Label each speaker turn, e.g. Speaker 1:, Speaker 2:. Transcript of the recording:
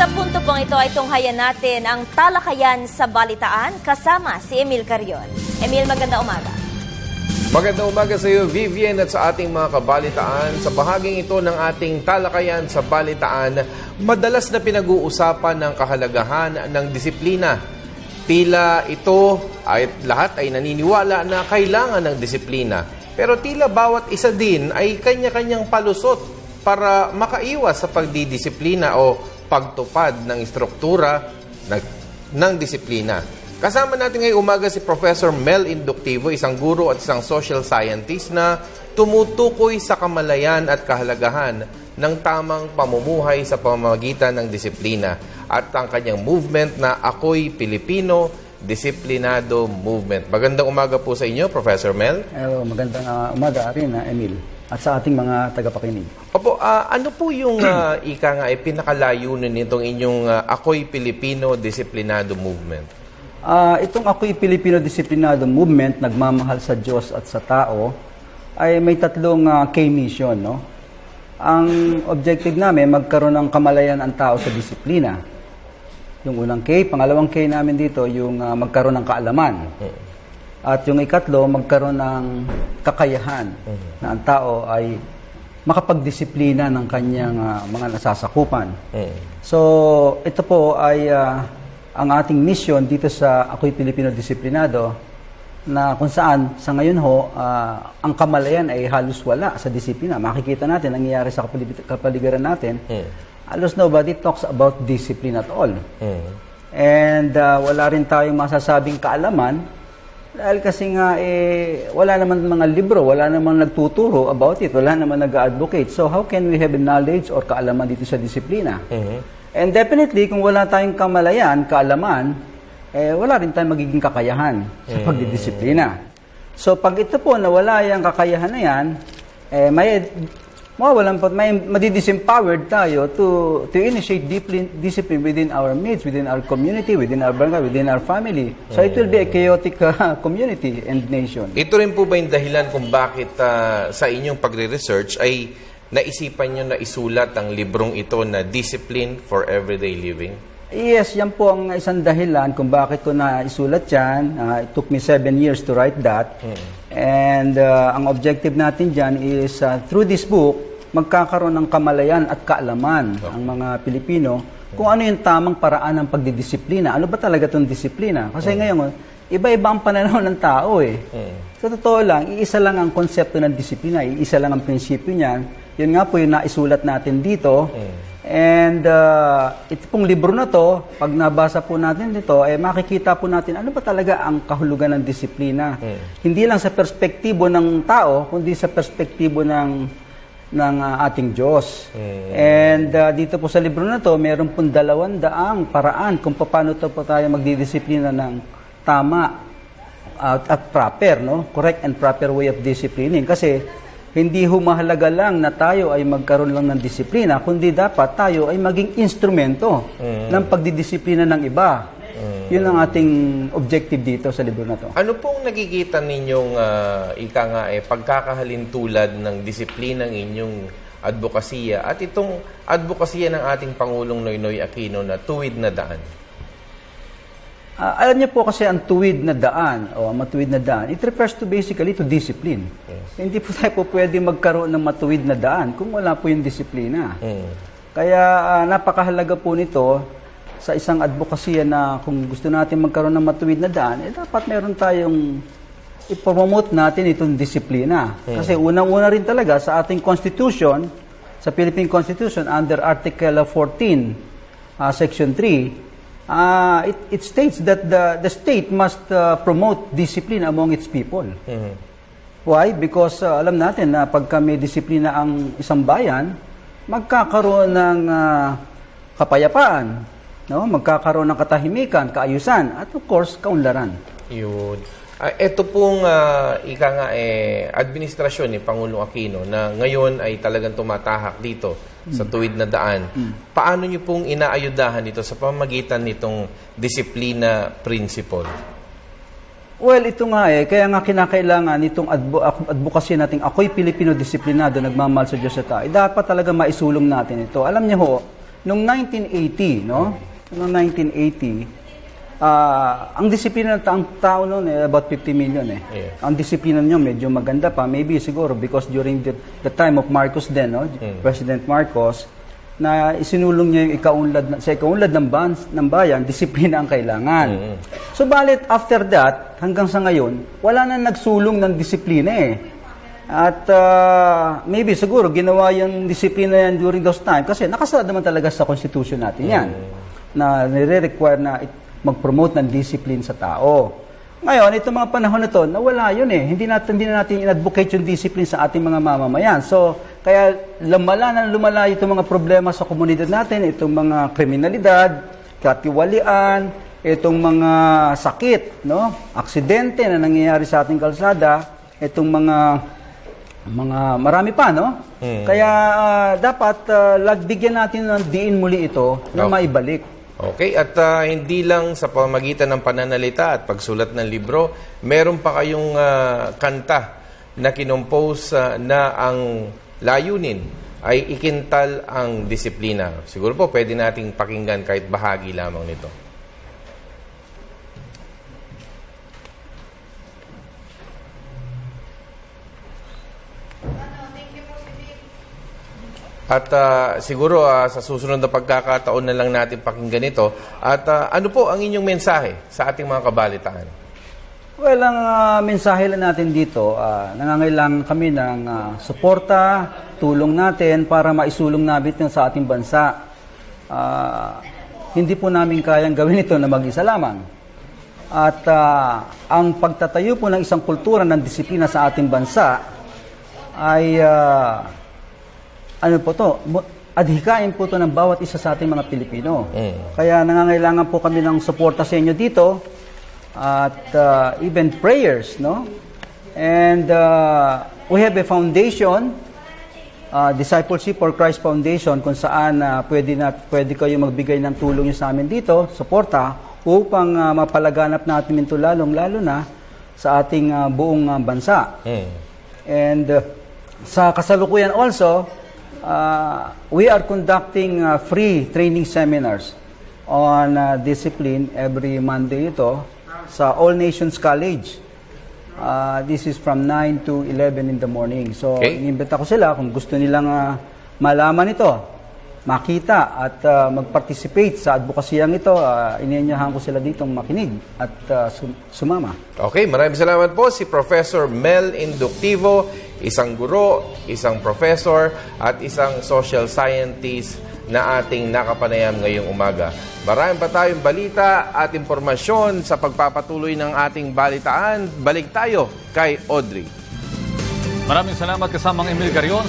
Speaker 1: Sa punto pong ito ay tunghayan natin ang talakayan sa balitaan kasama si Emil Carrion. Emil, maganda umaga.
Speaker 2: Magandang umaga sa iyo, Vivian, at sa ating mga kabalitaan. Sa bahaging ito ng ating talakayan sa balitaan, madalas na pinag-uusapan ng kahalagahan ng disiplina. Tila ito ay lahat ay naniniwala na kailangan ng disiplina. Pero tila bawat isa din ay kanya-kanyang palusot para makaiwas sa pagdidisiplina o pagtupad ng struktura ng disiplina. Kasama natin ngayong umaga si Professor Mel Inductivo, isang guro at isang social scientist na tumutukoy sa kamalayan at kahalagahan ng tamang pamumuhay sa pamamagitan ng disiplina at ang kanyang movement na Ako'y Pilipino, Disiplinado Movement. Magandang umaga po sa inyo, Professor Mel.
Speaker 3: Hello, magandang umaga rin, Emil, at sa ating mga tagapakinig.
Speaker 2: Opo, ano po yung pinakalayunin nitong inyong Ako'y Pilipino, Disiplinado Movement?
Speaker 3: Itong Ako'y Pilipino Disiplinado Movement, nagmamahal sa Diyos at sa tao, ay may tatlong key mission. No? Ang objective namin, magkaroon ng kamalayan ang tao sa disiplina. Yung unang K, pangalawang K namin dito, yung magkaroon ng kaalaman. At yung ikatlo, magkaroon ng kakayahan na ang tao ay makapagdisiplina ng kanyang mga nasasakupan. So, ito po ay ang ating mission dito sa Ako'y Pilipino Disiplinado, na kung saan sa ngayon ang kamalayan ay halos wala sa disiplina. Makikita natin, nangyayari sa kapaligiran natin, halos nobody talks about discipline at all. And wala rin tayong masasabing kaalaman, dahil kasi nga wala naman mga libro, wala naman nagtuturo about it, wala naman nag-advocate. So how can we have knowledge or kaalaman dito sa disiplina? And definitely, kung wala tayong kamalayan, kaalaman, wala rin tayong magiging kakayahan sa pagdidisiplina. So pag ito po nawala yung kakayahan na yan, may madidisempowered tayo to initiate discipline within our midst, within our community, within our barangay, within our family. So it will be a chaotic community and nation.
Speaker 2: Ito rin po ba yung dahilan kung bakit sa inyong pagre-research ay naisipan nyo na isulat ang librong ito na Discipline for Everyday Living?
Speaker 3: Yes, yan po ang isang dahilan kung bakit ko na isulat yan. It took me 7 years to write that. And ang objective natin dyan is through this book, magkakaroon ng kamalayan at kaalaman ang mga Pilipino kung ano yung tamang paraan ng pagdidisiplina. Ano ba talaga itong disiplina? Kasi ngayon, iba-iba ang pananaw ng tao eh. Sa totoo lang, iisa lang ang konsepto ng disiplina, iisa lang ang prinsipyo niyan. Yun nga po yung naisulat natin dito. And ito pong libro na to, pag nabasa po natin dito, makikita po natin ano ba talaga ang kahulugan ng disiplina. Hindi lang sa perspektibo ng tao, kundi sa perspektibo ng ating Diyos. And dito po sa libro na to, meron pong 200 paraan kung paano to po tayo magdidisiplina ng tama at proper, no? Correct and proper way of disciplining. Kasi hindi humahalaga lang na tayo ay magkaroon lang ng disiplina, kundi dapat tayo ay maging instrumento ng pagdidisiplina ng iba. Yun ang ating objective dito sa libro na to.
Speaker 2: Ano pong nakikita ninyong pagkakahalintulad ng disiplina ng inyong advokasya at itong advokasya ng ating Pangulong Noynoy Aquino na tuwid na daan?
Speaker 3: Alam niyo po kasi ang tuwid na daan o matuwid na daan, it refers to basically to discipline. Hindi po tayo po pwede magkaroon ng matuwid na daan kung wala po yung disiplina. Kaya napakahalaga po nito sa isang advokasya na kung gusto natin magkaroon ng matuwid na daan, dapat meron tayong ipromote natin itong disiplina. Kasi unang-una rin talaga sa ating Constitution, sa Philippine Constitution, under Article 14, Section 3, it states that the state must promote discipline among its people. Why? Because alam natin na pagka may disiplina ang isang bayan, magkakaroon ng kapayapaan, no? Magkakaroon ng katahimikan, kaayusan, at of course, kaunlaran.
Speaker 2: Yun. Ito pong administrasyon ni Pangulong Aquino na ngayon ay talagang tumatahak dito sa tuwid na daan. Paano niyo pong inaayudahan ito sa pamamagitan nitong disiplina principle?
Speaker 3: Well, ito nga kaya nga kinakailangan itong advocacy nating Ako'y Pilipino Disiplinado, nagmamahal sa Diyos at tao. Dapat talaga maisulong natin ito. Alam niyo ho, Noong 1980, no? Noong 1980, ang disiplina ng tao noon about 50 million eh.
Speaker 2: Yes.
Speaker 3: Ang disiplina niyo medyo maganda pa, maybe siguro because during the time of Marcos then, no? President Marcos, na isinulong niya yung sa ikaunlad ng bayan, disiplina ang kailangan. So balit after that, hanggang sa ngayon, wala na nagsulong ng disiplina eh. At maybe siguro ginawa yung disiplina yan during those time kasi nakasaad naman talaga sa constitution natin yan na nire-require na mag-promote ng discipline sa tao. Ngayon, itong mga panahon na to, nawala yun eh. Hindi na natin in-advocate yung discipline sa ating mga mamamayan. So, kaya lumala itong mga problema sa komunidad natin, itong mga kriminalidad, katiwalian, itong mga sakit, no? Aksidente na nangyayari sa ating kalsada, itong mga marami pa, no? Kaya dapat bigyan natin ng diin muli ito na maibalik.
Speaker 2: Okay, at hindi lang sa pamagitan ng pananalita at pagsulat ng libro, meron pa kayong kanta na kinompose na ang layunin ay ikintal ang disiplina. Siguro po pwede nating pakinggan kahit bahagi lamang nito. At siguro sa susunod na pagkakataon na lang natin pakinggan ito. At ano po ang inyong mensahe sa ating mga kabalitaan?
Speaker 3: Well, ang mensahe lang natin dito, nangangailangan kami ng suporta, tulong natin para maisulong natin sa ating bansa. Hindi po namin kayang gawin ito na mag-isa lamang. At ang pagtatayo po ng isang kultura ng disiplina sa ating bansa ay adhikain po ito ng bawat isa sa ating mga Pilipino. Kaya nangangailangan po kami ng suporta sa inyo dito at even prayers, no? And we have a foundation, Discipleship for Christ Foundation, kung saan pwede kayo magbigay ng tulong nyo sa amin dito, suporta, upang mapalaganap natin ito lalo na sa ating buong bansa. And sa kasalukuyan also, we are conducting free training seminars on discipline every Monday ito sa All Nations College. This is from 9 to 11 in the morning. So, inimbita ko sila kung gusto nilang malaman ito, makita at mag-participate sa advokasiyang ito. Ininyahan ko sila dito makinig at sumama.
Speaker 2: Okay, maraming salamat po si Professor Mel Inductivo, isang guro, isang professor, at isang social scientist na ating nakapanayam ngayong umaga. Marami pa tayong balita at impormasyon sa pagpapatuloy ng ating balitaan. Balik tayo kay Audrey.
Speaker 4: Maraming salamat kasamang Emil Carion.